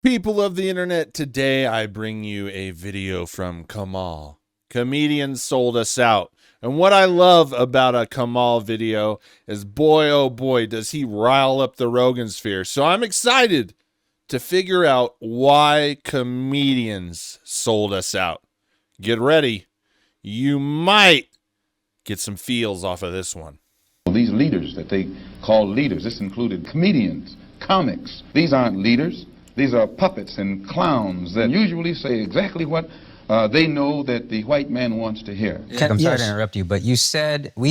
People of the internet, today I bring you a video from Kamal. Comedians sold us out. And what I love about a Kamal video is, boy, oh boy, does he rile up the Rogansphere. So I'm excited to figure out why comedians sold us out. Get ready. You might get some feels off of this one. These leaders that they call leaders, this included comedians, comics. These aren't leaders. These are puppets and clowns that usually say exactly what they know that the white man wants to hear. I'm sorry to interrupt you, but we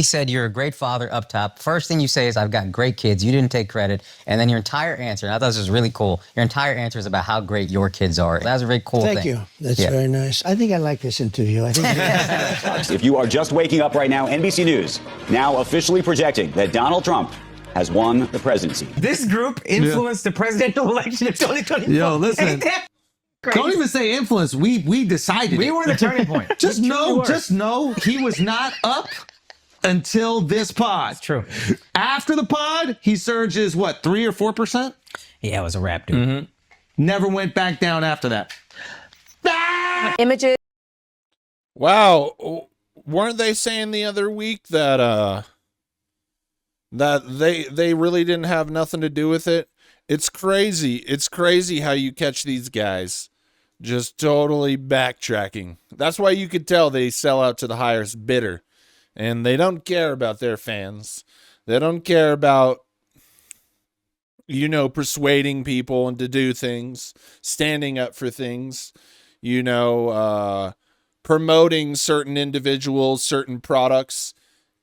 said you're a great father up top. First thing you say is, I've got great kids. You didn't take credit. And then your entire answer, and I thought this was really cool, your entire answer is about how great your kids are. That was a very cool thing. Thank you. That's very nice. I think I like this interview. I think If you are just waking up right now, NBC News now officially projecting that Donald Trump has won the presidency. This group influenced the presidential election of 2024. Yo, listen. Don't even say influence. We decided. We were the turning point. Just know he was not up until this pod. It's true. After the pod, he surges, what, 3 or 4%? Yeah, it was a rap, dude. Never went back down after that. Images. Wow. Weren't they saying the other week that they really didn't have nothing to do with it? It's crazy. It's crazy how you catch these guys just totally backtracking. That's why you could tell they sell out to the highest bidder, and they don't care about their fans. They don't care about, persuading people and to do things, standing up for things, promoting certain individuals, certain products,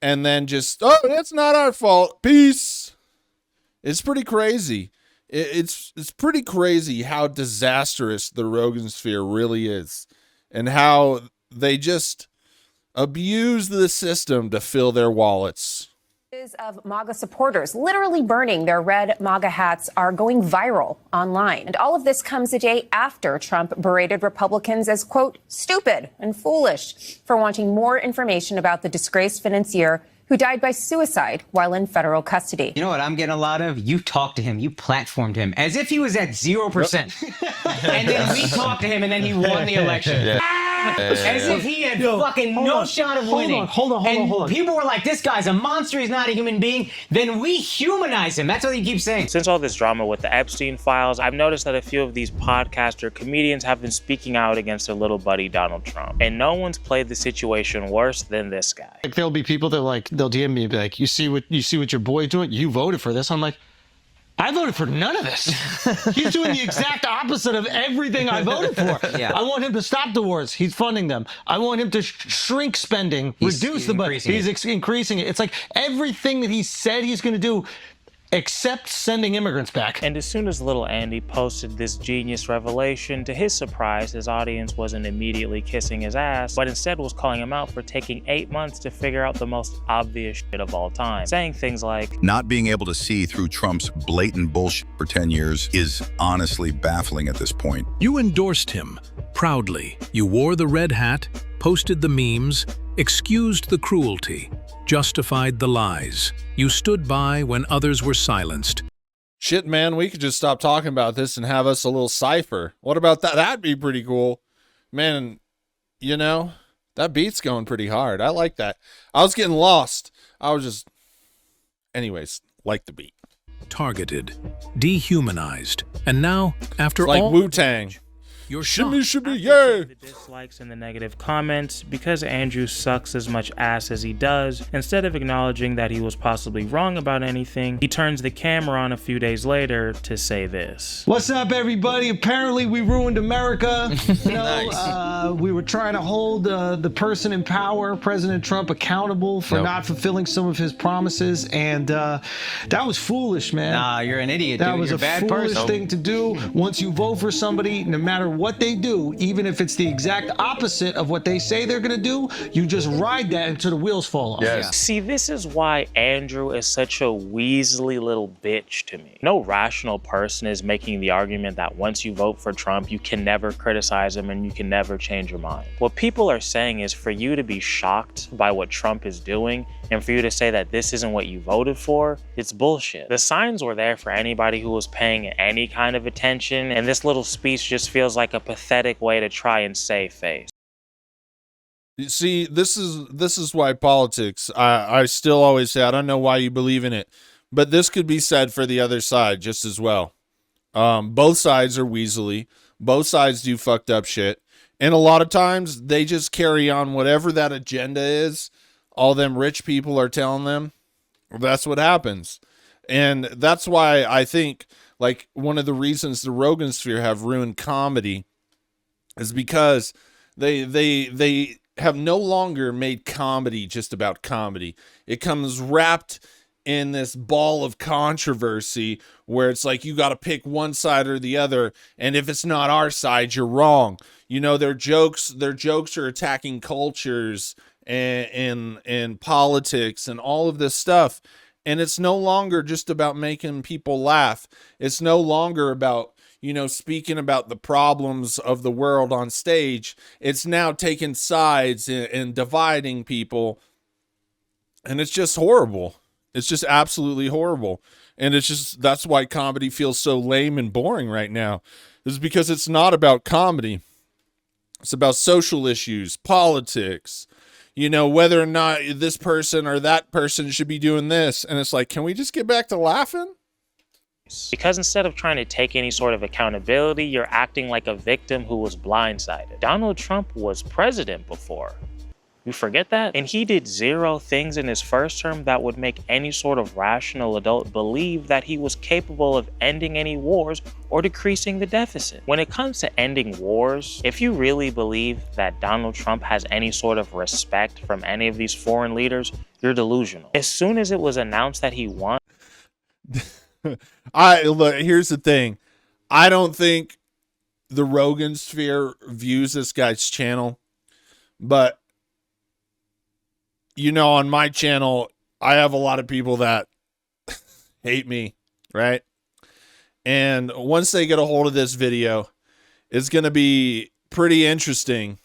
and then just, oh, that's not our fault. Peace. It's pretty crazy. It's pretty crazy how disastrous the Rogansphere really is, and how they just abuse the system to fill their wallets. Of MAGA supporters literally burning their red MAGA hats are going viral online. And all of this comes a day after Trump berated Republicans as, quote, stupid and foolish for wanting more information about the disgraced financier who died by suicide while in federal custody. You know what I'm getting a lot of? You talked to him, you platformed him, as if he was at 0%. And then we talked to him, and then he won the election. As if he had fucking no shot of winning. Hold on. People were like, this guy's a monster, he's not a human being. Then we humanize him. That's what he keeps saying. Since all this drama with the Epstein files, I've noticed that a few of these podcaster comedians have been speaking out against their little buddy Donald Trump. And no one's played the situation worse than this guy. Like, there'll be people that they'll DM me and be like, you see what your boy's doing? You voted for this. I'm like, I voted for none of this. He's doing the exact opposite of everything I voted for. I want him to stop the wars. He's funding them. I want him to shrink spending, reduce the budget. He's increasing it. It's like everything that he said he's going to do, except sending immigrants back. And as soon as little Andy posted this genius revelation, to his surprise, his audience wasn't immediately kissing his ass, but instead was calling him out for taking 8 months to figure out the most obvious shit of all time. Saying things like, not being able to see through Trump's blatant bullshit for 10 years is honestly baffling at this point. You endorsed him proudly. You wore the red hat, posted the memes, excused the cruelty, justified the lies. You stood by when others were silenced. Shit, man, we could just stop talking about this and have us a little cipher. What about that? That'd be pretty cool. Man, that beat's going pretty hard. I like that. I was getting lost. Anyways, like the beat. Targeted, dehumanized, and now, after it's like all... Wu-Tang. You're shimmy, yeah. The dislikes and the negative comments, because Andrew sucks as much ass as he does, instead of acknowledging that he was possibly wrong about anything, he turns the camera on a few days later to say this. What's up, everybody? Apparently we ruined America. Nice. We were trying to hold the person in power, President Trump, accountable for not fulfilling some of his promises, and that was foolish, man. Nah, you're an idiot, dude. That was you're a bad foolish person. thing to do. Once you vote for somebody, no matter what they do, even if it's the exact opposite of what they say they're gonna do, you just ride that until the wheels fall off. Yes. See, this is why Andrew is such a weaselly little bitch to me. No rational person is making the argument that once you vote for Trump, you can never criticize him and you can never change your mind. What people are saying is for you to be shocked by what Trump is doing and for you to say that this isn't what you voted for, it's bullshit. The signs were there for anybody who was paying any kind of attention, and this little speech just feels like a pathetic way to try and save face. You see, this is why politics, I still always say, I don't know why you believe in it, but this could be said for the other side just as well. Both sides are weaselly. Both sides do fucked up shit. And a lot of times they just carry on whatever that agenda is. All them rich people are telling them. That's what happens. And that's why I think, like, one of the reasons the Rogansphere have ruined comedy is because they have no longer made comedy just about comedy. It comes wrapped in this ball of controversy where it's like you got to pick one side or the other, and if it's not our side, you're wrong. You know, their jokes are attacking cultures and politics and all of this stuff. And it's no longer just about making people laugh. It's no longer about, you know, speaking about the problems of the world on stage. It's now taking sides and dividing people. And it's just horrible. It's just absolutely horrible. And it's just, that's why comedy feels so lame and boring right now. Is because it's not about comedy. It's about social issues, politics, you know, whether or not this person or that person should be doing this. And it's like, can we just get back to laughing? Because instead of trying to take any sort of accountability, you're acting like a victim who was blindsided. Donald Trump was president before. You forget that? And he did 0 things in his first term that would make any sort of rational adult believe that he was capable of ending any wars or decreasing the deficit. When it comes to ending wars, if you really believe that Donald Trump has any sort of respect from any of these foreign leaders, you're delusional. As soon as it was announced that he won... Look, here's the thing. I don't think the Rogansphere views this guy's channel, but you know, on my channel, I have a lot of people that hate me, right? And once they get a hold of this video, it's going to be pretty interesting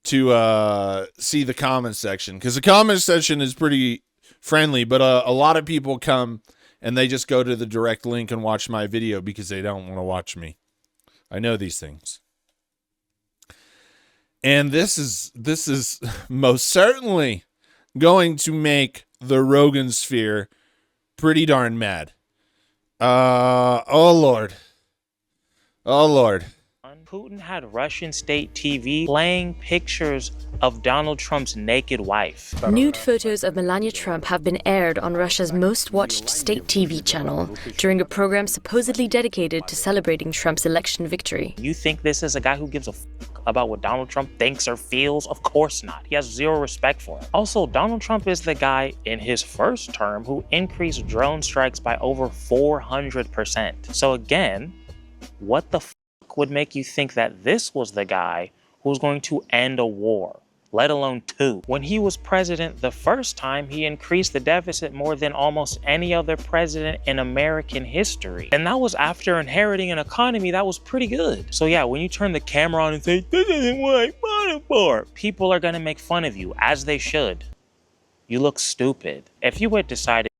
to see the comment section, because the comment section is pretty friendly, but a lot of people come and they just go to the direct link and watch my video because they don't want to watch me. I know these things. And this is most certainly going to make the Rogansphere pretty darn mad. Oh Lord. Putin had Russian state TV playing pictures of Donald Trump's naked wife. Nude photos of Melania Trump have been aired on Russia's most watched state TV channel during a program supposedly dedicated to celebrating Trump's election victory. You think this is a guy who gives a fuck about what Donald Trump thinks or feels? Of course not. He has 0 respect for him. Also, Donald Trump is the guy in his first term who increased drone strikes by over 400%. So again, what the fuck would make you think that this was the guy who was going to end a war, let alone 2? When he was president the first time, he increased the deficit more than almost any other president in American history. And that was after inheriting an economy that was pretty good. So yeah, when you turn the camera on and say, this isn't what I voted for, people are gonna make fun of you, as they should. You look stupid. If you had decided...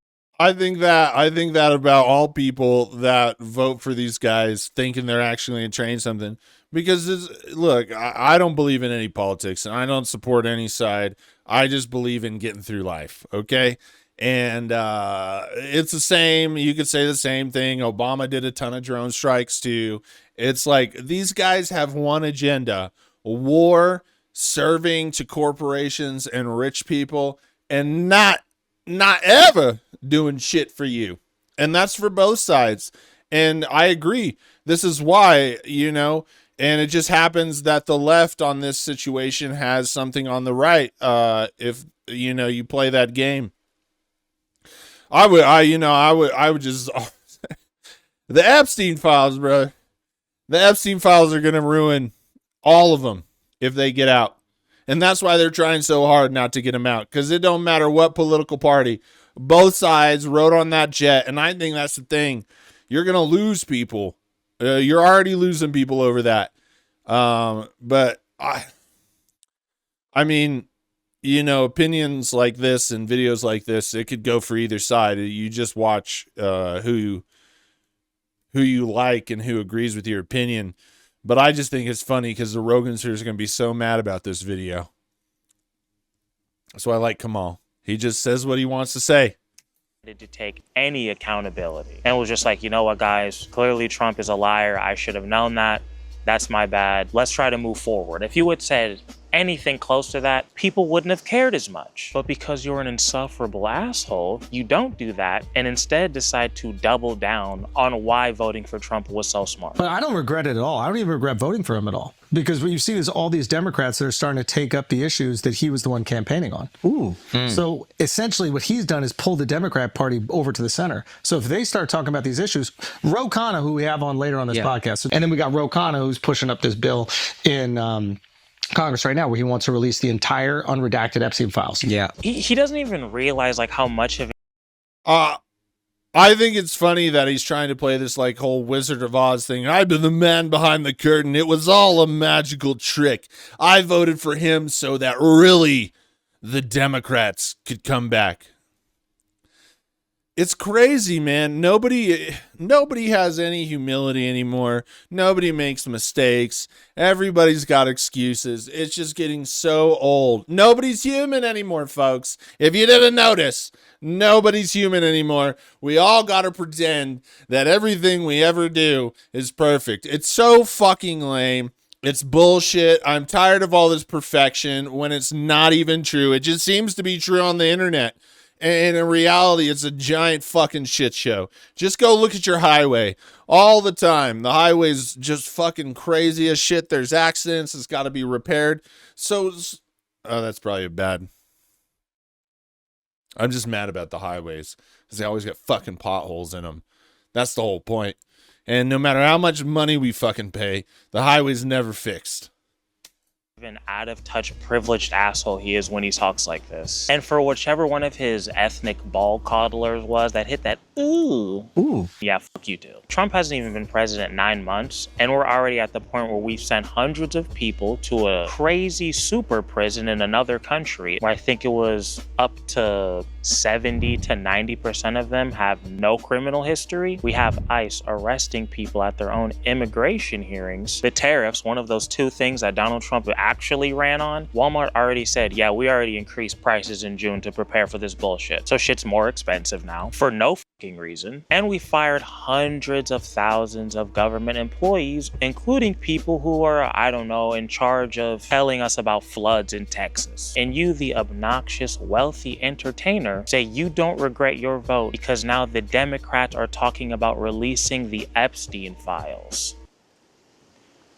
I think that about all people that vote for these guys thinking they're actually going to change something. Because, look, I don't believe in any politics, and I don't support any side. I just believe in getting through life, okay? And it's the same. You could say the same thing. Obama did a ton of drone strikes, too. It's like these guys have one agenda: war, serving to corporations and rich people, and not ever doing shit for you. And that's for both sides. And I agree. This is why, you know, and it just happens that the left on this situation has something on the right. If, you know, you play that game, I would just, the Epstein files, bro. The Epstein files are going to ruin all of them if they get out. And that's why they're trying so hard not to get them out, because it don't matter what political party. Both sides rode on that jet, and I think that's the thing. You're going to lose people. You're already losing people over that. But I mean, you know, opinions like this and videos like this, it could go for either side. You just watch who you like and who agrees with your opinion. But I just think it's funny because the Rogansphere is going to be so mad about this video. That's why I like Kamal. He just says what he wants to say. To take any accountability, and was just like, you know what, guys, clearly Trump is a liar. I should have known that. That's my bad. Let's try to move forward. If you had said anything close to that, people wouldn't have cared as much. But because you're an insufferable asshole, you don't do that and instead decide to double down on why voting for Trump was so smart. But I don't regret it at all. I don't even regret voting for him at all. Because what you've seen is all these Democrats that are starting to take up the issues that he was the one campaigning on. Ooh. So essentially what he's done is pull the Democrat Party over to the center. So if they start talking about these issues, Ro Khanna, who we have on later on this podcast, and then we got Ro Khanna, who's pushing up this bill in Congress right now where he wants to release the entire unredacted Epstein files. Yeah. He doesn't even realize like how much of it. I think it's funny that he's trying to play this like whole Wizard of Oz thing. I've been the man behind the curtain. It was all a magical trick. I voted for him so that really the Democrats could come back. It's crazy, man. Nobody has any humility anymore. Nobody makes mistakes. Everybody's got excuses. It's just getting so old. Nobody's human anymore, folks. If you didn't notice, nobody's human anymore. We all got to pretend that everything we ever do is perfect. It's so fucking lame. It's bullshit. I'm tired of all this perfection when it's not even true. It just seems to be true on the internet. And in reality, it's a giant fucking shit show. Just go look at your highway all the time. The highway's just fucking crazy as shit. There's accidents. It's got to be repaired. So, that's probably bad. I'm just mad about the highways because they always got fucking potholes in them. That's the whole point. And no matter how much money we fucking pay, the highway's never fixed. An out of touch privileged asshole he is when he talks like this. And for whichever one of his ethnic ball coddlers was that hit that ooh, yeah, fuck you too. Trump hasn't even been president 9 months, and we're already at the point where we've sent hundreds of people to a crazy super prison in another country where I think it was up to 70 to 90% of them have no criminal history. We have ICE arresting people at their own immigration hearings. The tariffs, one of those two things that Donald Trump actually ran on, Walmart already said, yeah, we already increased prices in June to prepare for this bullshit. So shit's more expensive now for no fucking reason. And we fired hundreds of thousands of government employees, including people who are, I don't know, in charge of telling us about floods in Texas. And you, the obnoxious, wealthy entertainer, say you don't regret your vote because now the Democrats are talking about releasing the Epstein files.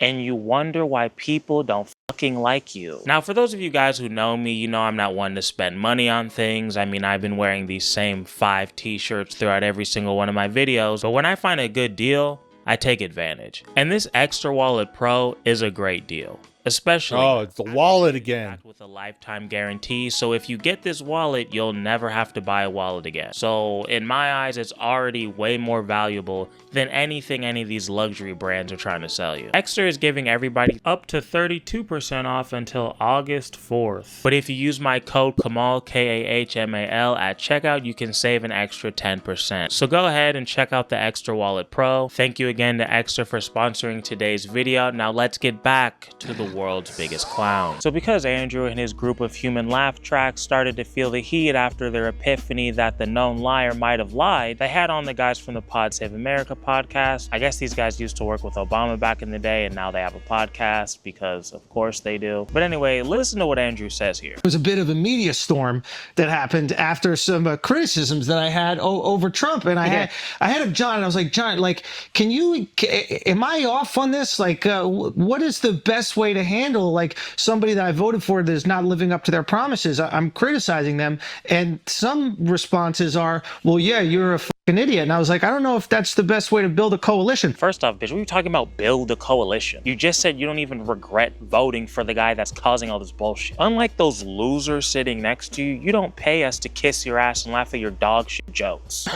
And you wonder why people don't fucking like you. Now, for those of you guys who know me, you know I'm not one to spend money on things. I mean, I've been wearing these same 5 t-shirts throughout every single one of my videos, but when I find a good deal, I take advantage. And this Extra Wallet Pro is a great deal. Especially it's the wallet again with a lifetime guarantee. So if you get this wallet, you'll never have to buy a wallet again. So in my eyes, it's already way more valuable than anything any of these luxury brands are trying to sell you. Extra is giving everybody up to 32% off until August 4th. But if you use my code Kamal, K-A-H-M-A-L at checkout, you can save an extra 10%. So go ahead and check out the Extra Wallet Pro. Thank you again to Extra for sponsoring today's video. Now let's get back to the world's biggest clown. So because Andrew and his group of human laugh tracks started to feel the heat after their epiphany that the known liar might have lied, they had on the guys from the Pod Save America podcast. I guess these guys used to work with Obama back in the day and now they have a podcast because of course they do. But anyway, listen to what Andrew says here. It was a bit of a media storm that happened after some criticisms that I had over Trump, and I had of John, and I was like, John, like, am I off on this? Like, what is the best way to handle like somebody that I voted for that is not living up to their promises? I'm criticizing them, and some responses are, well, yeah, you're a an idiot. And I was like, I don't know if that's the best way to build a coalition. First off, bitch, what are you talking about build a coalition? You just said you don't even regret voting for the guy that's causing all this bullshit. Unlike those losers sitting next to you, you don't pay us to kiss your ass and laugh at your dog shit jokes. You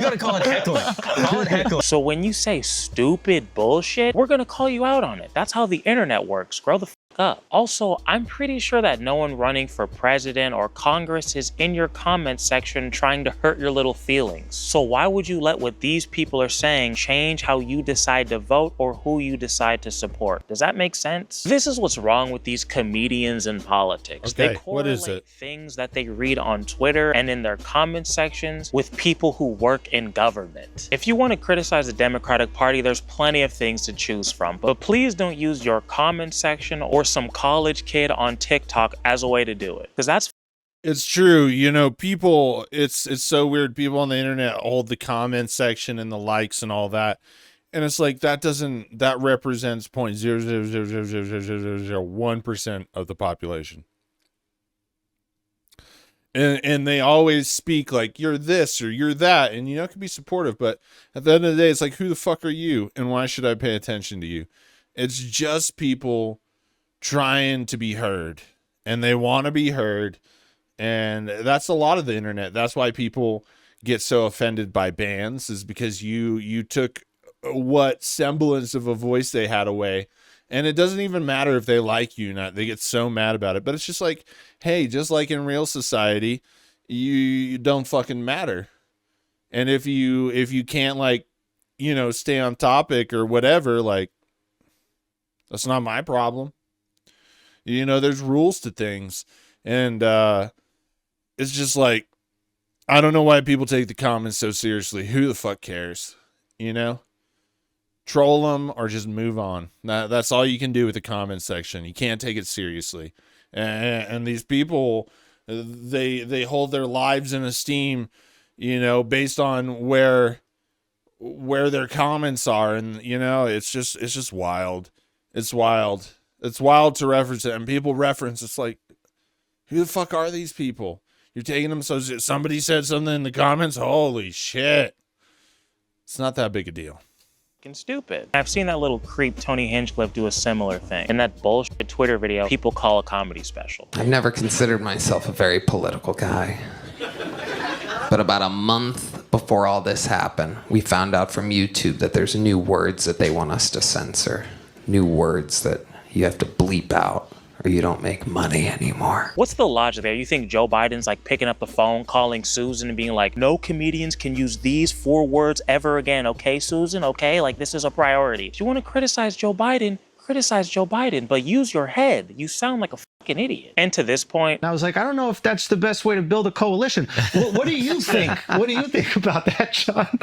gotta call it heckling. Call it heckling. So when you say stupid bullshit, we're gonna call you out on it. That's how the internet works. Grow the fuck up. Also, I'm pretty sure that no one running for president or Congress is in your comment section trying to hurt your little feelings. So why would you let what these people are saying change how you decide to vote or who you decide to support? Does that make sense? This is what's wrong with these comedians in politics. Okay, They what is correlate it? things that they read on Twitter and in their comment sections with people who work in government. If you want to criticize the Democratic Party, there's plenty of things to choose from, but please don't use your comment section or some college kid on TikTok as a way to do it, because that's It's true. You know, people, it's so weird. People on the internet hold the comment section and the likes and all that. And it's like, that represents 0.0000001% of the population. And they always speak like you're this or you're that, and it can be supportive, but at the end of the day, it's like, who the fuck are you and why should I pay attention to you? It's just people trying to be heard, and they want to be heard, and that's a lot of the internet. That's why people get so offended by bans, is because you took what semblance of a voice they had away. And it doesn't even matter if they like you or not. They get so mad about it. But it's just like, hey, just like in real society, you don't fucking matter. And if you can't, like, stay on topic or whatever, like, that's not my problem. There's rules to things. And it's just like, I don't know why people take the comments so seriously. Who the fuck cares? Troll them or just move on. That's all you can do with the comment section. You can't take it seriously. And these people, they hold their lives in esteem, based on where their comments are. And, it's just wild. It's wild. It's wild to reference it. And people reference, it's like, who the fuck are these people? You're taking them so somebody said something in the comments. Holy shit. It's not that big a deal. Stupid. I've seen that little creep Tony Hinchcliffe do a similar thing. In that bullshit Twitter video people call a comedy special. I've never considered myself a very political guy. But about a month before all this happened, we found out from YouTube that there's new words that they want us to censor. New words that you have to bleep out, or you don't make money anymore. What's the logic there? You think Joe Biden's like picking up the phone, calling Susan and being like, no comedians can use these 4 words ever again. Okay, Susan? Okay, like this is a priority. If you want to criticize Joe Biden, but use your head. You sound like a fucking idiot. And to this point, I was like, I don't know if that's the best way to build a coalition. What do you think? What do you think about that, John?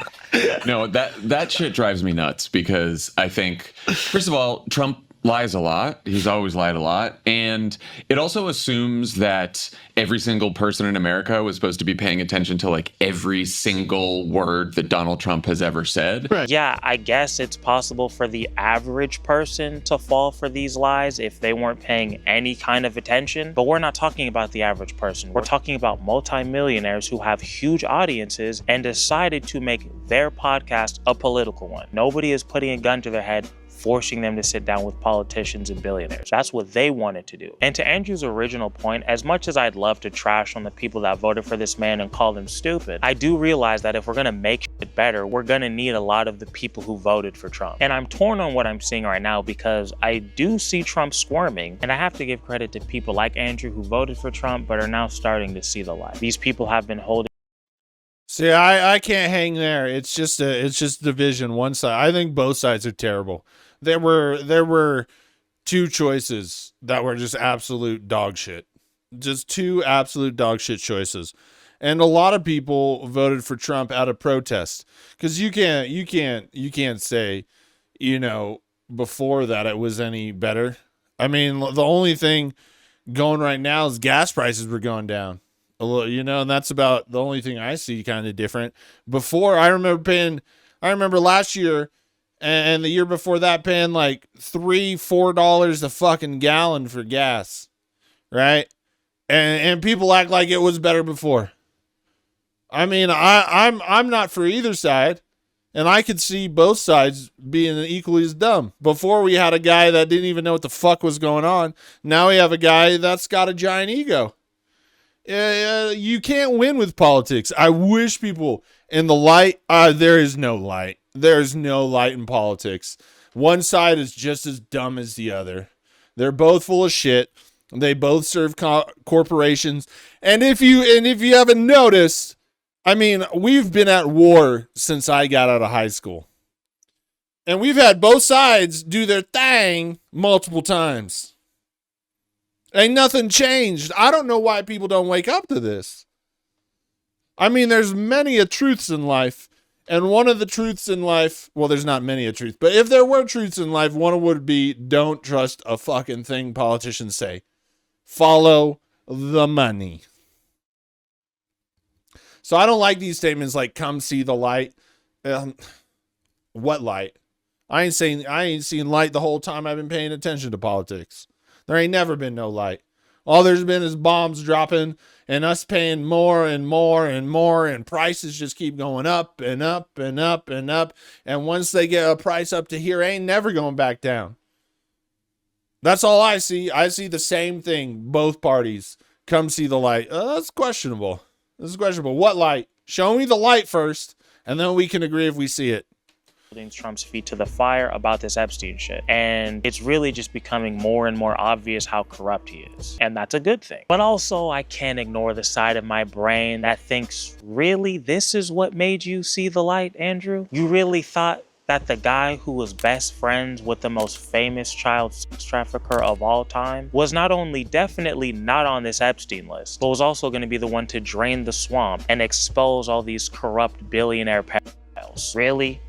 No, that shit drives me nuts, because I think, first of all, Trump lies a lot. He's always lied a lot. And it also assumes that every single person in America was supposed to be paying attention to like every single word that Donald Trump has ever said. Right. Yeah, I guess it's possible for the average person to fall for these lies if they weren't paying any kind of attention. But we're not talking about the average person. We're talking about multimillionaires who have huge audiences and decided to make their podcast a political one. Nobody is putting a gun to their head, forcing them to sit down with politicians and billionaires. That's what they wanted to do. And to Andrew's original point, as much as I'd love to trash on the people that voted for this man and call them stupid, I do realize that if we're gonna make it better, we're gonna need a lot of the people who voted for Trump. And I'm torn on what I'm seeing right now, because I do see Trump squirming, and I have to give credit to people like Andrew who voted for Trump but are now starting to see the light. These people have been holding. See, I can't hang there. It's just division. One side. I think both sides are terrible. There were 2 choices that were just absolute dog shit. Just 2 absolute dog shit choices. And a lot of people voted for Trump out of protest, because you can't say, before that it was any better. I mean, the only thing going right now is gas prices were going down a little, and that's about the only thing I see kind of different. Before, I remember last year and the year before that paying like $3-4 a fucking gallon for gas, right? And people act like it was better before. I mean, I'm not for either side, and I could see both sides being equally as dumb. Before we had a guy that didn't even know what the fuck was going on. Now we have a guy that's got a giant ego. You can't win with politics. I wish people in the light. There is no light. There's no light in politics. One side is just as dumb as the other. They're both full of shit. They both serve corporations. And if you haven't noticed, I mean, we've been at war since I got out of high school. And we've had both sides do their thing multiple times. Ain't nothing changed. I don't know why people don't wake up to this. I mean, there's many a truths in life. And one of the truths in life, well, there's not many a truth, but if there were truths in life, one would be don't trust a fucking thing politicians say. Follow the money. So I don't like these statements like come see the light. What light? I ain't seen light the whole time I've been paying attention to politics. There ain't never been no light. All there's been is bombs dropping and us paying more and more and more, and prices just keep going up and up and up and up. And once they get a price up to here, ain't never going back down. That's all I see. I see the same thing. Both parties come see the light. That's questionable. This is questionable. What light? Show me the light first, and then we can agree if we see it. Trump's feet to the fire about this Epstein shit. And it's really just becoming more and more obvious how corrupt he is. And that's a good thing. But also, I can't ignore the side of my brain that thinks, really, this is what made you see the light, Andrew? You really thought that the guy who was best friends with the most famous child sex trafficker of all time was not only definitely not on this Epstein list, but was also going to be the one to drain the swamp and expose all these corrupt billionaire pedophiles? Really?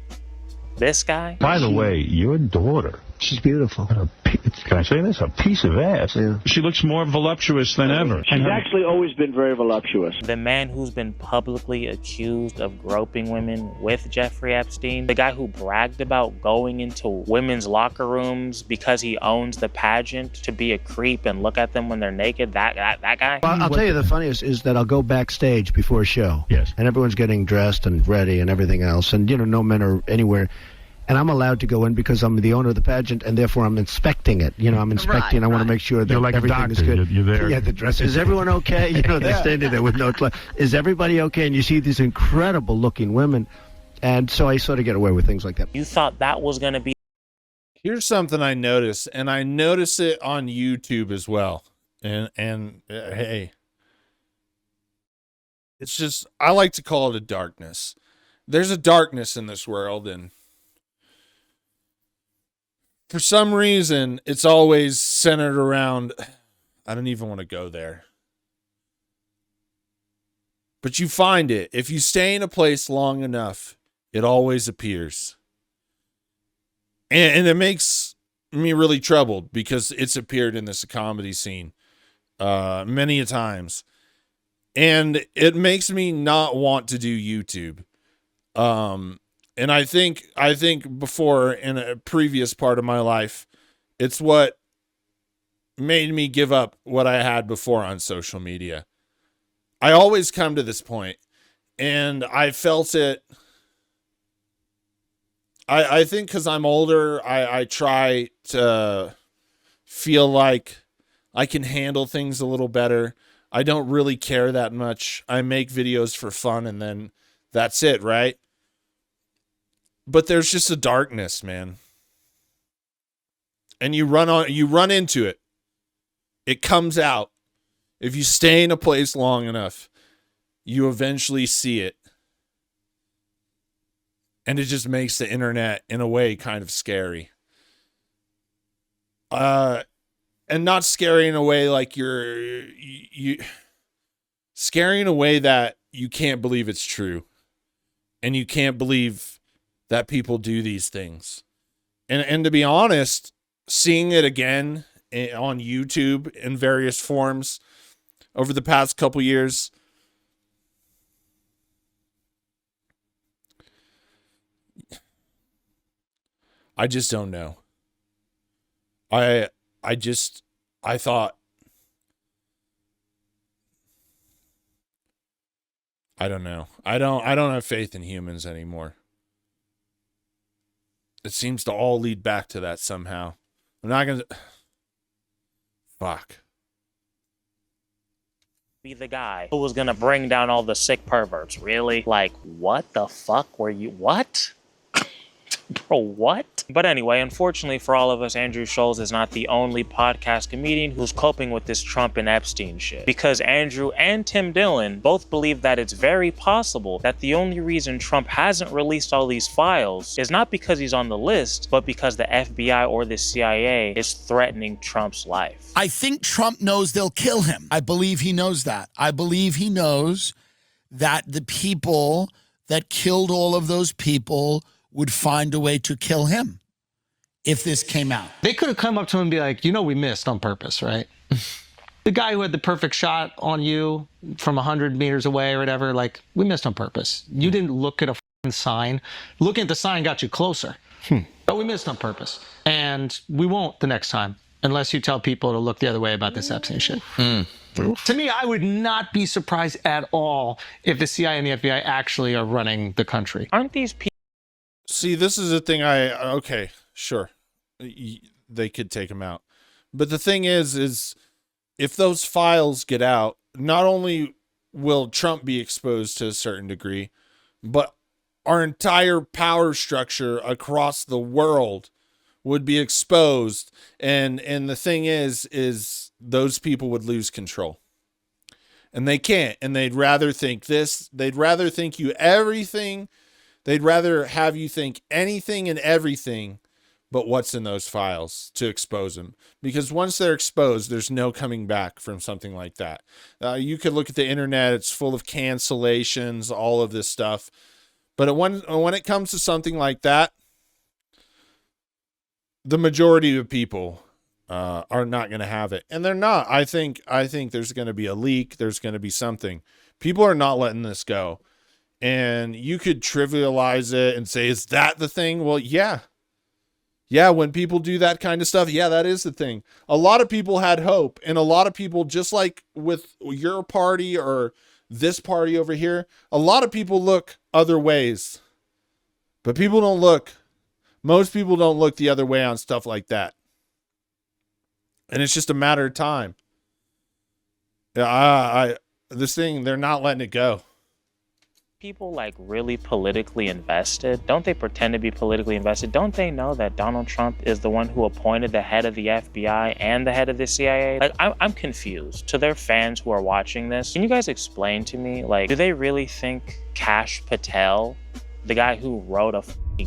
This guy? By the way, your daughter. She's beautiful. Can I say this? A piece of ass. Yeah. She looks more voluptuous than ever. She's actually always been very voluptuous. The man who's been publicly accused of groping women with Jeffrey Epstein, the guy who bragged about going into women's locker rooms because he owns the pageant to be a creep and look at them when they're naked, that guy? Well, I'll tell you the funniest is that I'll go backstage before a show. Yes. And everyone's getting dressed and ready and everything else. And, no men are anywhere. And I'm allowed to go in because I'm the owner of the pageant, and therefore I'm inspecting it. I'm inspecting. I want to make sure that like everything is good. You're there. Yeah, the dress. Is everyone okay? They're standing there with no clothes. Is everybody okay? And you see these incredible-looking women, and so I sort of get away with things like that. You thought that was going to be... Here's something I noticed, and I notice it on YouTube as well. And hey, it's just, I like to call it a darkness. There's a darkness in this world, and for some reason, it's always centered around, I don't even want to go there. But you find it. If you stay in a place long enough, it always appears. And it makes me really troubled because it's appeared in this comedy scene many a times. And it makes me not want to do YouTube. And I think before, in a previous part of my life, it's what made me give up what I had before on social media. I always come to this point, and I felt it. I think because I'm older, I try to feel like I can handle things a little better. I don't really care that much. I make videos for fun, and then that's it, right? But there's just a darkness, man. And you run into it. It comes out. If you stay in a place long enough, you eventually see it. And it just makes the internet, in a way, kind of scary. And not scary in a way like you scary in a way that you can't believe it's true. And you can't believe that people do these things. And to be honest, seeing it again on YouTube in various forms over the past couple years, I just don't know. I thought I don't know. I don't have faith in humans anymore. It seems to all lead back to that somehow. I'm not going to... Fuck. Be the guy who was gonna bring down all the sick perverts. Really? Like, what the fuck were you? What? Bro, what? But anyway, unfortunately for all of us, Andrew Schulz is not the only podcast comedian who's coping with this Trump and Epstein shit. Because Andrew and Tim Dillon both believe that it's very possible that the only reason Trump hasn't released all these files is not because he's on the list, but because the FBI or the CIA is threatening Trump's life. I think Trump knows they'll kill him. I believe he knows that. I believe he knows that the people that killed all of those people would find a way to kill him if this came out. They could have come up to him and be like, we missed on purpose, right? The guy who had the perfect shot on you from 100 meters away or whatever, like, we missed on purpose. You didn't look at a fucking sign. Looking at the sign got you closer. But we missed on purpose. And we won't the next time, unless you tell people to look the other way about this Epstein shit. To me, I would not be surprised at all if the CIA and the FBI actually are running the country. Aren't these people... See, this is a thing okay, sure. They could take him out. But the thing is if those files get out, not only will Trump be exposed to a certain degree, but our entire power structure across the world would be exposed. And the thing is those people would lose control. And they can't. And they'd rather think this. They'd rather think you everything. They'd rather have you think anything and everything but what's in those files to expose them. Because once they're exposed, there's no coming back from something like that. You could look at the internet. It's full of cancellations, all of this stuff. But when it comes to something like that, the majority of people are not going to have it. And they're not. I think there's going to be a leak. There's going to be something. People are not letting this go. And you could trivialize it and say, is that the thing? Well, yeah. Yeah, when people do that kind of stuff, yeah, that is the thing. A lot of people had hope. And a lot of people, just like with your party or this party over here, a lot of people look other ways. But people don't look. Most people don't look the other way on stuff like that. And it's just a matter of time. This thing, they're not letting it go. People like really politically invested, don't they pretend to be politically invested? Don't they know that Donald Trump is the one who appointed the head of the FBI and the head of the CIA? Like, I'm confused. To their fans who are watching this, can you guys explain to me, like, do they really think Kash Patel, the guy who wrote a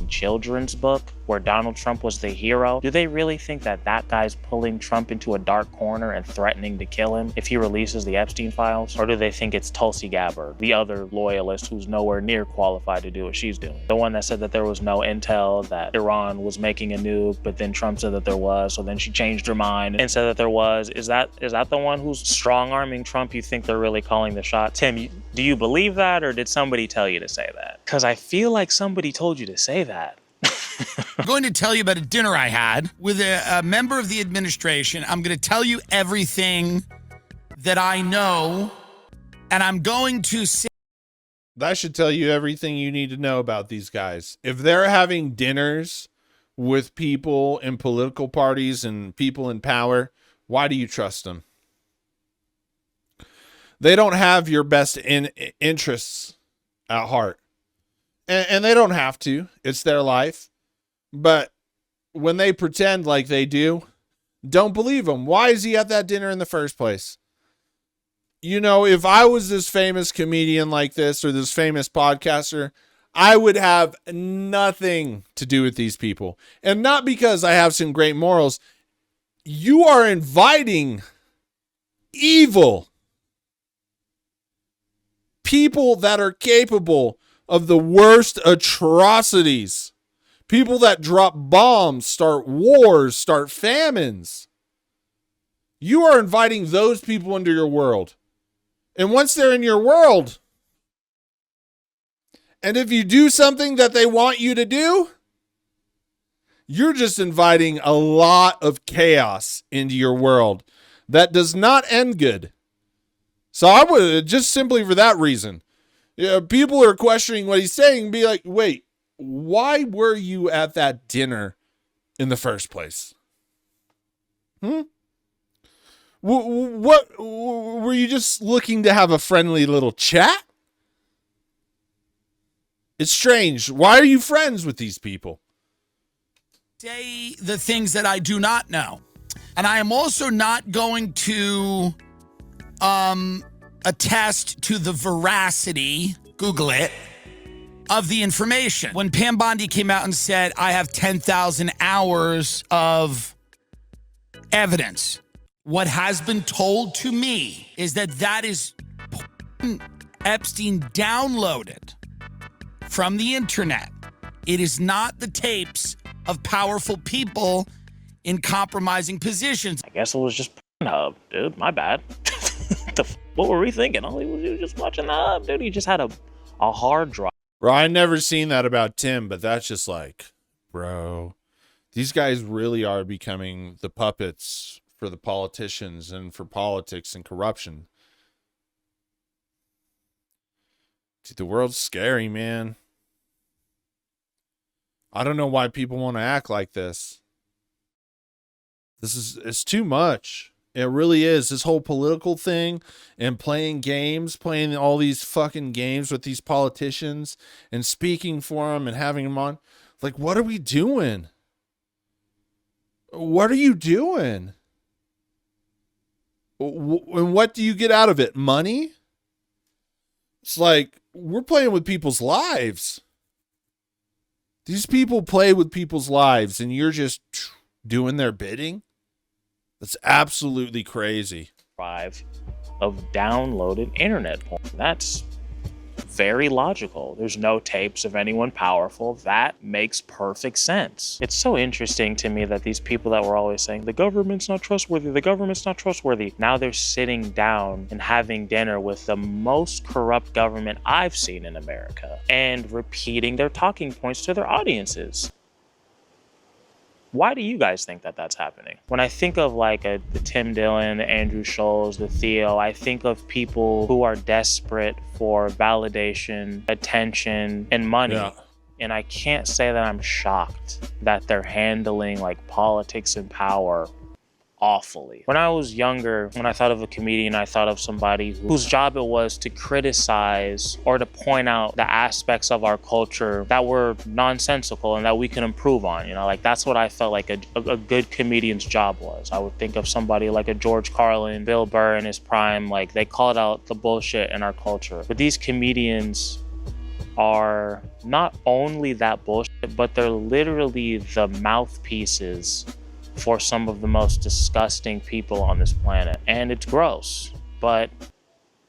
children's book where Donald Trump was the hero, do they really think that that guy's pulling Trump into a dark corner and threatening to kill him if he releases the Epstein files? Or do they think it's Tulsi Gabbard, the other loyalist who's nowhere near qualified to do what she's doing? The one that said that there was no intel, that Iran was making a nuke, but then Trump said that there was, so then she changed her mind and said that there was. Is that the one who's strong-arming Trump? You think they're really calling the shot? Tim, do you believe that, or did somebody tell you to say that? Because I feel like somebody told you to say that. I'm going to tell you about a dinner I had with a member of the administration. I'm going to tell you everything that I know, and I'm going to say... That should tell you everything you need to know about these guys. If they're having dinners with people in political parties and people in power, why do you trust them? They don't have your best interests at heart. And they don't have to. It's their life. But when they pretend like they do, don't believe them. Why is he at that dinner in the first place? You know, if I was this famous comedian like this or this famous podcaster, I would have nothing to do with these people. And not because I have some great morals. You are inviting evil. People that are capable of the worst atrocities. People that drop bombs, start wars, start famines. You are inviting those people into your world. And once they're in your world, and if you do something that they want you to do, you're just inviting a lot of chaos into your world that does not end good. So I would, just simply for that reason, Yeah, people are questioning what he's saying. Be like, wait, why were you at that dinner in the first place? What were you just looking to have a friendly little chat? It's strange. Why are you friends with these people? Say the things that I do not know. And I am also not going to attest to the veracity, Google it, of the information. When Pam Bondi came out and said, I have 10,000 hours of evidence, what has been told to me is that that is Epstein downloaded from the internet. It is not the tapes of powerful people in compromising positions. I guess it was just Hub, dude. My bad. What were we thinking? Oh, he was just watching the Hub, dude. He just had a hard drive. Bro, I never seen that about Tim, but that's just like, bro, these guys really are becoming the puppets for the politicians and for politics and corruption. Dude, the world's scary, man. I don't know why people want to act like this. It's too much. It really is. This whole political thing and playing games, playing all these fucking games with these politicians and speaking for them and having them on. Like, what are we doing? What are you doing? And what do you get out of it? Money? It's like, we're playing with people's lives. These people play with people's lives and you're just doing their bidding? That's absolutely crazy. Of downloaded internet porn. That's very logical. There's no tapes of anyone powerful. That makes perfect sense. It's so interesting to me that these people that were always saying, the government's not trustworthy, the government's not trustworthy, now they're sitting down and having dinner with the most corrupt government I've seen in America and repeating their talking points to their audiences. Why do you guys think that that's happening? When I think of like the Tim Dillon, the Andrew Schulz, the Theo, I think of people who are desperate for validation, attention, and money. Yeah. And I can't say that I'm shocked that they're handling like politics and power awfully. When I was younger, when I thought of a comedian, I thought of somebody whose job it was to criticize or to point out the aspects of our culture that were nonsensical and that we can improve on. You know, like that's what I felt like a good comedian's job was. I would think of somebody like a George Carlin, Bill Burr in his prime, like they called out the bullshit in our culture. But these comedians are not only that bullshit, but they're literally the mouthpieces for some of the most disgusting people on this planet. And it's gross, but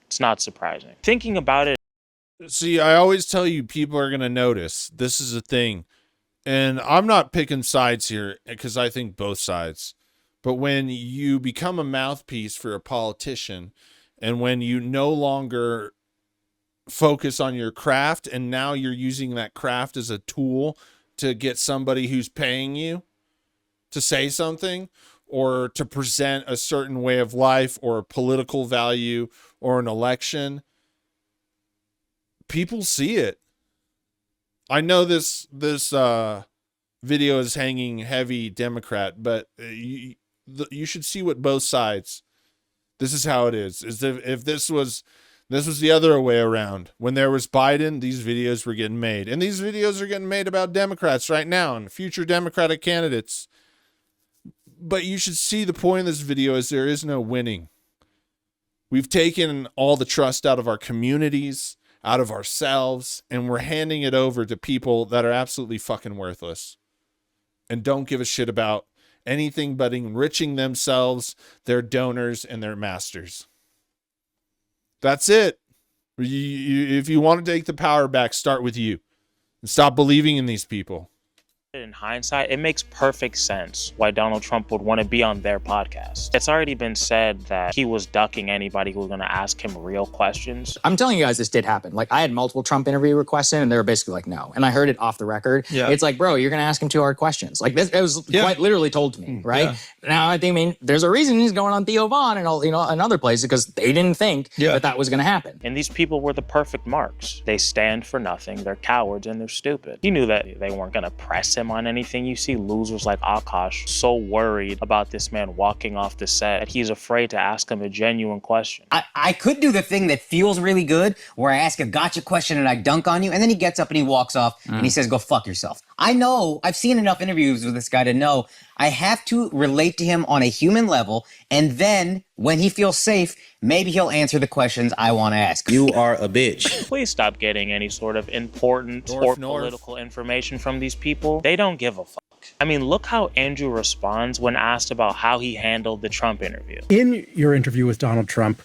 it's not surprising. Thinking about it. See, I always tell you people are going to notice. This is a thing. And I'm not picking sides here because I think both sides. But when you become a mouthpiece for a politician and when you no longer focus on your craft and now you're using that craft as a tool to get somebody who's paying you to say something or to present a certain way of life or a political value or an election, people see it. I know this video is hanging heavy Democrat, but you should see what both sides. This is how it is. If this was the other way around. When there was Biden, these videos were getting made. And these videos are getting made about Democrats right now and future Democratic candidates. But you should see the point of this video is there is no winning. We've taken all the trust out of our communities, out of ourselves, and we're handing it over to people that are absolutely fucking worthless and don't give a shit about anything but enriching themselves, their donors, and their masters. That's it. If you want to take the power back, start with you and stop believing in these people. In hindsight, it makes perfect sense why Donald Trump would want to be on their podcast. It's already been said that he was ducking anybody who was going to ask him real questions. I'm telling you guys, this did happen. Like, I had multiple Trump interview requests in, and they were basically like, no. And I heard it off the record. Yeah. It's like, bro, you're going to ask him 2 hard questions. Like, this, it was quite literally told to me, right? Yeah. Now, I mean, there's a reason he's going on Theo Vaughn and all, and other places, because they didn't think that was going to happen. And these people were the perfect marks. They stand for nothing. They're cowards and they're stupid. He knew that they weren't going to press him on anything. You see losers like Akash so worried about this man walking off the set that he's afraid to ask him a genuine question. I could do the thing that feels really good, where I ask a gotcha question and I dunk on you, and then he gets up and he walks off and he says, go fuck yourself. I know, I've seen enough interviews with this guy to know I have to relate to him on a human level, and then when he feels safe, maybe he'll answer the questions I want to ask. You are a bitch. Please stop getting any sort of important political information from these people. They don't give a fuck. I mean, look how Andrew responds when asked about how he handled the Trump interview. In your interview with Donald Trump,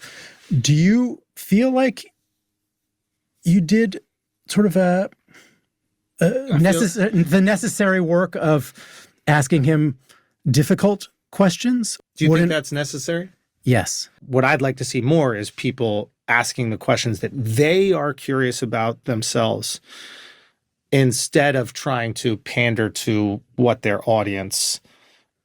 do you feel like you did sort of the necessary work of asking him difficult questions? Do you think that's necessary? Yes. What I'd like to see more is people asking the questions that they are curious about themselves, instead of trying to pander to what their audience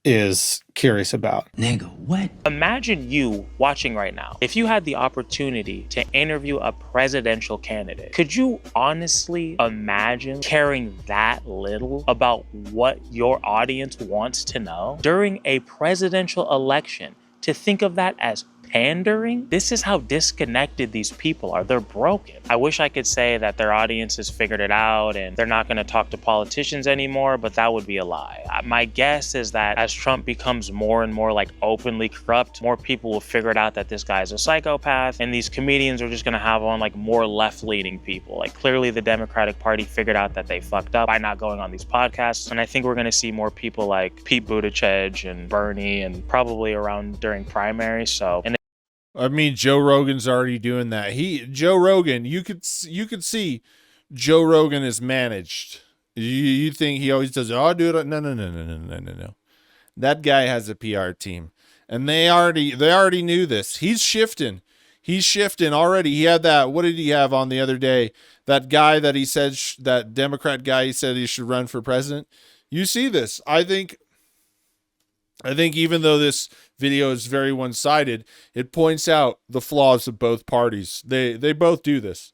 is curious about. Nigga, what? Imagine you watching right now. If you had the opportunity to interview a presidential candidate, could you honestly imagine caring that little about what your audience wants to know? During a presidential election, to think of that as pandering? This is how disconnected these people are. They're broken. I wish I could say that their audience has figured it out and they're not going to talk to politicians anymore, but that would be a lie. My guess is that as Trump becomes more and more like openly corrupt, more people will figure it out that this guy's a psychopath, and these comedians are just going to have on like more left-leaning people. Like, clearly the Democratic Party figured out that they fucked up by not going on these podcasts, and I think we're going to see more people like Pete Buttigieg and Bernie, and probably around during primaries. So, and I mean, Joe Rogan's already doing that. Joe Rogan, you could see Joe Rogan is managed. You think he always does, oh, dude, no. That guy has a PR team, and they already knew this. He's shifting already. He had that. What did he have on the other day? That guy that he said, that Democrat guy, he said he should run for president. You see this. I think even though this video is very one-sided, it points out the flaws of both parties. They both do this.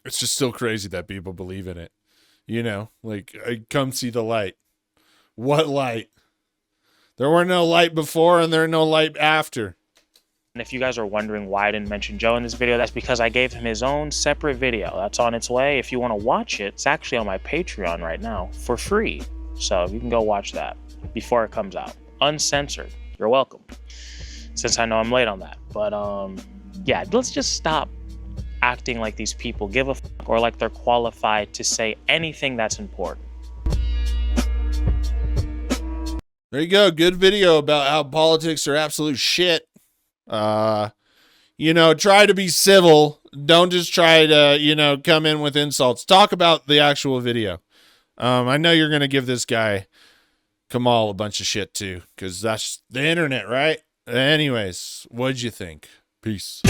It's just still crazy that people believe in it. You know, like, come see the light. What light? There were no light before and there are no light after. And if you guys are wondering why I didn't mention Joe in this video, that's because I gave him his own separate video. That's on its way. If you want to watch it, it's actually on my Patreon right now for free. So you can go watch that before it comes out. Uncensored. You're welcome. Since I know I'm late on that. But yeah, let's just stop acting like these people give a fuck or like they're qualified to say anything that's important. There you go. Good video about how politics are absolute shit. You know, try to be civil. Don't just try to, come in with insults. Talk about the actual video. I know you're going to give this guy, Kamal, a bunch of shit too, because that's the internet, right? Anyways, what'd you think? Peace.